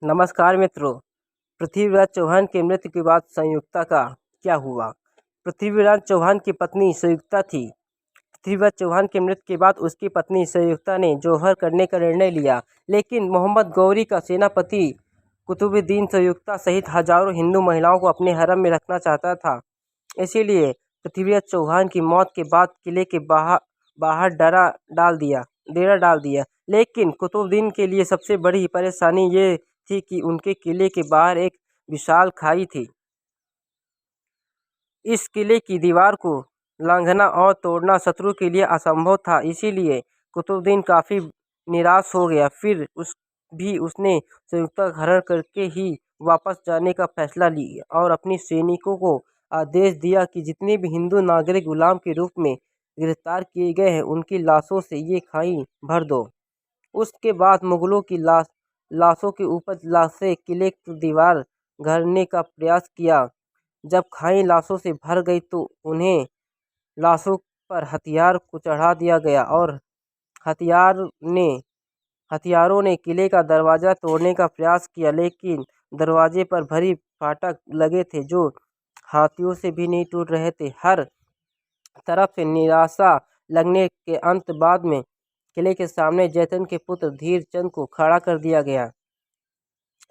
नमस्कार मित्रों। पृथ्वीराज चौहान की मृत्यु के बाद संयुक्ता का क्या हुआ? पृथ्वीराज चौहान की पत्नी संयुक्ता थी। पृथ्वीराज चौहान की मृत्यु के बाद उसकी पत्नी संयुक्ता ने जौहर करने का निर्णय लिया, लेकिन मोहम्मद गौरी का सेनापति कुतुबुद्दीन संयुक्ता सहित हजारों हिंदू महिलाओं को अपने हरम में रखना चाहता था। इसीलिए पृथ्वीराज चौहान की मौत के बाद किले के बाहर डेरा डाल दिया। लेकिन कुतुबुद्दीन के लिए सबसे बड़ी परेशानी ये थी कि उनके किले के बाहर एक विशाल खाई थी। इस किले की दीवार को लांघना और तोड़ना शत्रु के लिए असंभव था। इसीलिए कुतुबुद्दीन काफ़ी निराश हो गया। फिर उसने संयुक्ता का हरण करके ही वापस जाने का फैसला लिया और अपने सैनिकों को आदेश दिया कि जितने भी हिंदू नागरिक गुलाम के रूप में गिरफ्तार किए गए हैं, उनकी लाशों से ये खाई भर दो। उसके बाद मुगलों की लाशों के ऊपर लाशें किले की दीवार घेरने का प्रयास किया। जब खाई लाशों से भर गई तो उन्हें लाशों पर हथियार को चढ़ा दिया गया और हथियारों ने किले का दरवाज़ा तोड़ने का प्रयास किया, लेकिन दरवाजे पर भारी फाटक लगे थे जो हाथियों से भी नहीं टूट रहे थे। हर तरफ से निराशा लगने के अंत बाद में किले के सामने जयचंद के पुत्र धीरचंद को खड़ा कर दिया गया।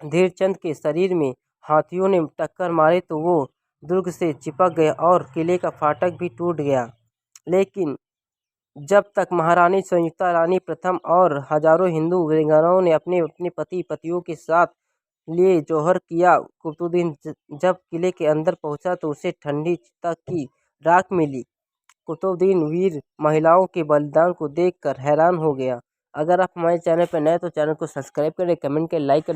धीरचंद के शरीर में हाथियों ने टक्कर मारी तो वो दुर्ग से चिपक गया और किले का फाटक भी टूट गया। लेकिन जब तक महारानी संयुक्ता रानी प्रथम और हजारों हिंदू वीरांगनाओं ने अपने अपने पतियों के साथ लिए जौहर किया, कुतुबुद्दीन जब किले के अंदर पहुंचा तो उसे ठंडी चिता की राख मिली। कुतुबुद्दीन वीर महिलाओं के बलिदान को देखकर हैरान हो गया। अगर आप हमारे चैनल पर नए तो चैनल को सब्सक्राइब करें, कमेंट करें, लाइक करें।